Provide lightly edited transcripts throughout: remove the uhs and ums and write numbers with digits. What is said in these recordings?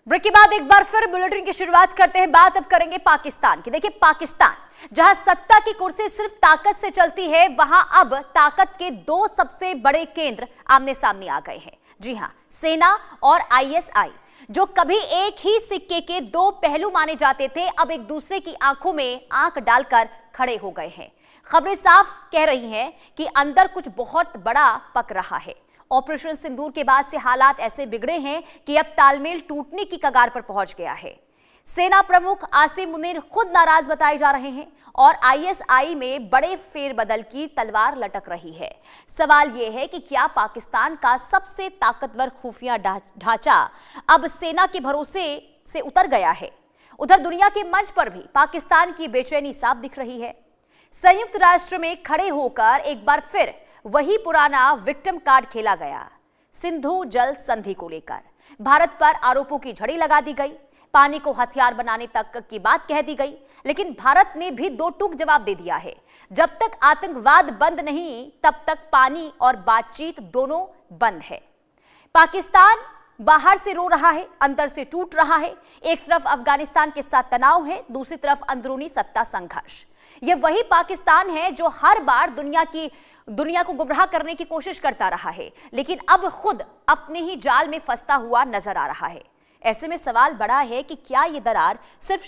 Break के बाद एक बार फिर बुलेटिन की शुरुआत करते हैं। बात अब करेंगे पाकिस्तान की। देखिए, पाकिस्तान जहां सत्ता की कुर्सी सिर्फ ताकत से चलती है, वहां अब ताकत के दो सबसे बड़े केंद्र आमने सामने आ गए हैं। जी हां, सेना और आईएसआई, जो कभी एक ही सिक्के के दो पहलू माने जाते थे, अब एक दूसरे की आंखों में आंख डालकर खड़े हो गए हैं। खबरें साफ कह रही हैं कि अंदर कुछ बहुत बड़ा पक रहा है। ऑपरेशन सिंदूर के बाद से हालात ऐसे बिगड़े हैं कि अब तालमेल टूटने की कगार पर पहुंच गया है। सेना प्रमुख आसिम मुनीर खुद नाराज बताए जा रहे हैं और आईएसआई में बड़े फेरबदल की तलवार लटक रही है। सवाल यह है कि क्या पाकिस्तान का सबसे ताकतवर खुफिया ढांचा अब सेना के भरोसे से उतर गया है? उधर दुनिया के मंच पर भी पाकिस्तान की बेचैनी साफ दिख रही है। संयुक्त राष्ट्र में खड़े होकर एक बार फिर वही पुराना विक्टिम कार्ड खेला गया। सिंधु जल संधि को लेकर भारत पर आरोपों की झड़ी लगा दी गई, पानी को हथियार बनाने तक की बात कह दी गई, लेकिन भारत ने भी दो टूक जवाब दे दिया है। जब तक आतंकवाद बंद नहीं, तब तक पानी और बातचीत दोनों बंद है। पाकिस्तान बाहर से रो रहा है, अंदर से टूट रहा है। एक तरफ अफगानिस्तान के साथ तनाव है, दूसरी तरफ अंदरूनी सत्ता संघर्ष। यह वही पाकिस्तान है जो हर बार दुनिया को गुमराह करने की कोशिश करता रहा है, लेकिन अब खुद अपने ही जाल में फंसता हुआ नजर आ रहा है। ऐसे में सवाल बड़ा है कि क्या यह दरार सिर्फ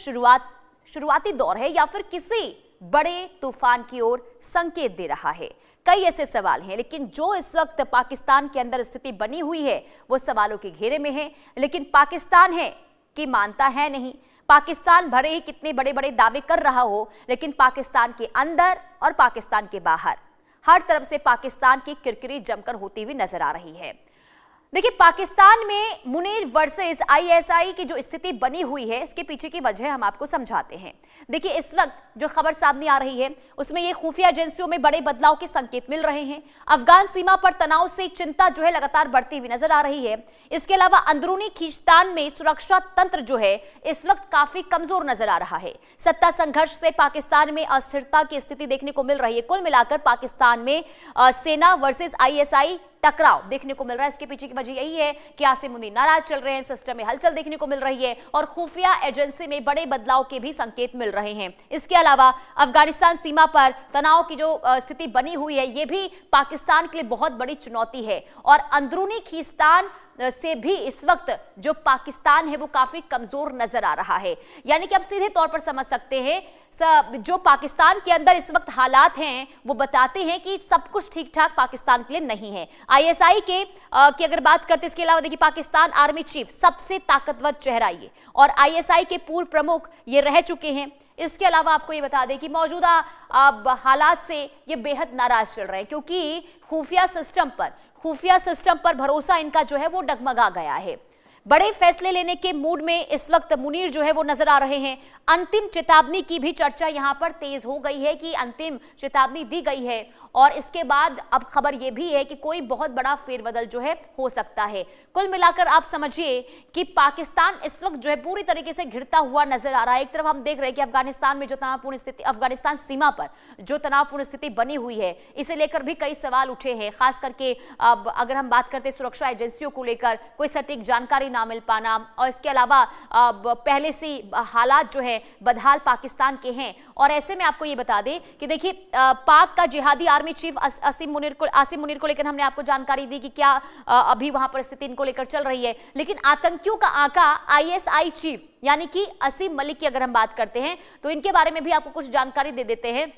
शुरुआती दौर है या फिर किसी बड़े तूफान की ओर संकेत दे रहा है? कई ऐसे सवाल हैं, लेकिन जो इस वक्त पाकिस्तान के अंदर स्थिति बनी हुई है वो सवालों के घेरे में है। लेकिन पाकिस्तान है कि मानता है नहीं। पाकिस्तान भले ही कितने बड़े बड़े दावे कर रहा हो, लेकिन पाकिस्तान के अंदर और पाकिस्तान के बाहर हर तरफ से पाकिस्तान की किरकिरी जमकर होती हुई नजर आ रही है। देखिए, पाकिस्तान में मुनीर वर्सेस आईएसआई की जो स्थिति बनी हुई है, इसके पीछे की वजह हम आपको समझाते हैं। देखिए, इस वक्त जो खबर सामने आ रही है उसमें ये खुफिया एजेंसियों में बड़े बदलाव के संकेत मिल रहे हैं। अफगान सीमा पर तनाव से चिंता जो है लगातार बढ़ती हुई नजर आ रही है। इसके अलावा अंदरूनी खींचतान में सुरक्षा तंत्र जो है इस वक्त काफी कमजोर नजर आ रहा है। सत्ता संघर्ष से पाकिस्तान में अस्थिरता की स्थिति देखने को मिल रही है। कुल मिलाकर पाकिस्तान में सेना वर्सेस आईएसआई टकराव देखने को मिल रहा है। इसके पीछे की वजह यही है कि आसिम मुनीर नाराज चल रहे हैं, सिस्टम में हलचल देखने को मिल रही है और खुफिया एजेंसी में बड़े बदलाव के भी संकेत मिल रहे हैं। इसके अलावा अफगानिस्तान सीमा पर तनाव की जो स्थिति बनी हुई है, यह भी पाकिस्तान के लिए बहुत बड़ी चुनौती है और अंदरूनी खींचतान से भी इस वक्त जो पाकिस्तान है वो काफी कमजोर नजर आ रहा है। यानी कि आप सीधे तौर पर समझ सकते हैं जो पाकिस्तान के अंदर इस वक्त हालात हैं वो बताते हैं कि सब कुछ ठीक ठाक पाकिस्तान के लिए नहीं है। आईएसआई की अगर बात करते हैं, इसके अलावा देखिए, पाकिस्तान आर्मी चीफ सबसे ताकतवर चेहरा ये और आईएसआई के पूर्व प्रमुख ये रह चुके हैं। इसके अलावा आपको ये बता दें कि मौजूदा हालात से ये बेहद नाराज चल रहे हैं, क्योंकि खुफिया सिस्टम पर भरोसा इनका जो है वो डगमगा गया है। बड़े फैसले लेने के मूड में इस वक्त मुनीर जो है वो नजर आ रहे हैं। अंतिम चेतावनी की भी चर्चा यहां पर तेज हो गई है कि अंतिम चेतावनी दी गई है और इसके बाद अब खबर यह भी है कि कोई बहुत बड़ा फेरबदल जो है हो सकता है। कुल मिलाकर आप समझिए कि पाकिस्तान इस वक्त जो है पूरी तरीके से घिरता हुआ नजर आ रहा है। एक तरफ हम देख रहे हैं कि अफगानिस्तान में जो तनावपूर्ण स्थिति, अफगानिस्तान सीमा पर जो तनावपूर्ण स्थिति बनी हुई है, इसे लेकर भी कई सवाल उठे हैं। खास करके अब अगर हम बात करते हैं सुरक्षा एजेंसियों को लेकर कोई सटीक जानकारी ना मिल पाना और इसके अलावा पहले से हालात जो है बदहाल पाकिस्तान के हैं। और ऐसे में आपको ये बता दें कि देखिए, पाक का जिहादी आर्मी चीफ आसिम मुनीर को लेकर हमने आपको जानकारी दी कि क्या अभी वहां पर स्थिति इनको लेकर चल रही है। लेकिन आतंकियों का आका आईएसआई चीफ यानी कि असीम मलिक की अगर हम बात करते हैं तो इनके बारे में भी आपको कुछ जानकारी दे देते हैं।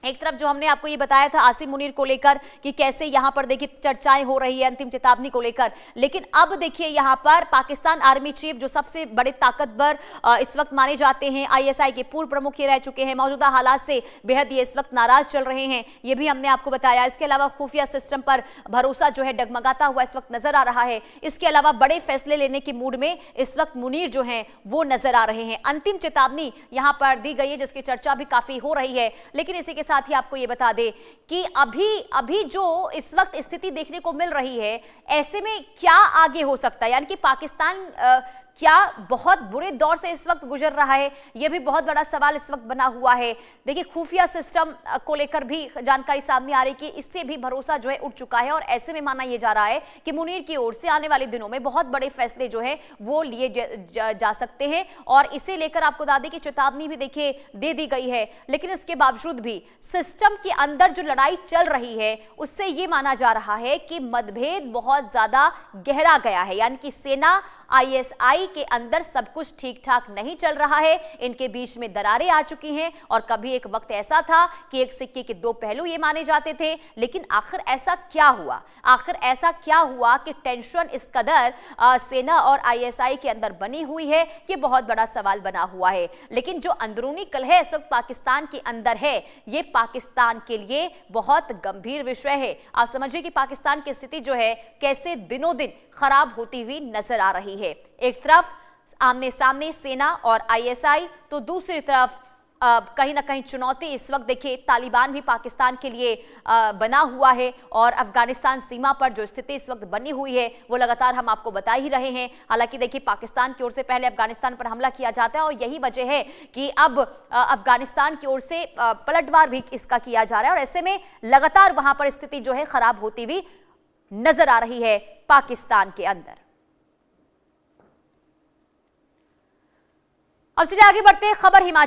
एक तरफ जो हमने आपको ये बताया था आसिम मुनीर को लेकर कि कैसे यहां पर देखिए चर्चाएं हो रही है अंतिम चेतावनी को लेकर, लेकिन अब देखिए यहां पर पाकिस्तान आर्मी चीफ जो सबसे बड़े ताकतवर इस वक्त माने जाते हैं, आईएसआई के पूर्व प्रमुख ये रह चुके हैं, मौजूदा हालात से बेहद ये इस वक्त नाराज चल रहे हैं, ये भी हमने आपको बताया। इसके अलावा खुफिया सिस्टम पर भरोसा जो है डगमगाता हुआ इस वक्त नजर आ रहा है। इसके अलावा बड़े फैसले लेने के मूड में इस वक्त मुनीर जो है वो नजर आ रहे हैं। अंतिम चेतावनी यहां पर दी गई है जिसकी चर्चा भी काफी हो रही है। लेकिन इसी के साथ ही आपको ये बता दें कि अभी जो इस वक्त स्थिति देखने को मिल रही है, ऐसे में क्या आगे हो सकता है, यानी कि पाकिस्तान क्या बहुत बुरे दौर से इस वक्त गुजर रहा है? यह भी बहुत बड़ा सवाल इस वक्त बना हुआ है। देखिए, खुफिया सिस्टम को लेकर भी जानकारी सामने आ रही कि इससे भी भरोसा जो है उठ चुका है और ऐसे में माना यह जा रहा है कि मुनीर की ओर से आने वाले दिनों में बहुत बड़े फैसले जो है वो लिए जा सकते हैं और इसे लेकर आपको बता दें कि चेतावनी भी देखिए दे दी गई है। लेकिन इसके बावजूद भी सिस्टम के अंदर जो लड़ाई चल रही है उससे यह माना जा रहा है कि मतभेद बहुत ज्यादा गहरा गया है, यानी कि सेना आईएसआई के अंदर सब कुछ ठीक ठाक नहीं चल रहा है। इनके बीच में दरारें आ चुकी हैं और कभी एक वक्त ऐसा था कि एक सिक्के के दो पहलू ये माने जाते थे। लेकिन आखिर ऐसा क्या हुआ? आखिर ऐसा क्या हुआ कि टेंशन इस कदर सेना और आईएसआई के अंदर बनी हुई है? ये बहुत बड़ा सवाल बना हुआ है। लेकिन जो अंदरूनी कलह इस वक्त पाकिस्तान के अंदर है, ये पाकिस्तान के लिए बहुत गंभीर विषय है। आप समझिए कि पाकिस्तान की स्थिति जो है कैसे दिनों दिन खराब होती हुई नजर आ रही है। एक तरफ आमने सामने सेना और आईएसआई, तो दूसरी तरफ कहीं ना कहीं चुनौती इस वक्त देखिए तालिबान भी पाकिस्तान के लिए बना हुआ है और अफगानिस्तान सीमा पर जो स्थिति इस वक्त बनी हुई है वो लगातार हम आपको बता ही रहे हैं। हालांकि देखिए, पाकिस्तान की ओर से पहले अफगानिस्तान पर हमला किया जाता है और यही वजह है कि अब अफगानिस्तान की ओर से पलटवार भी इसका किया जा रहा है और ऐसे में लगातार वहां पर स्थिति जो है खराब होती हुई नजर आ रही है पाकिस्तान के अंदर। अब चलिए आगे बढ़ते हैं, खबर हिमाचल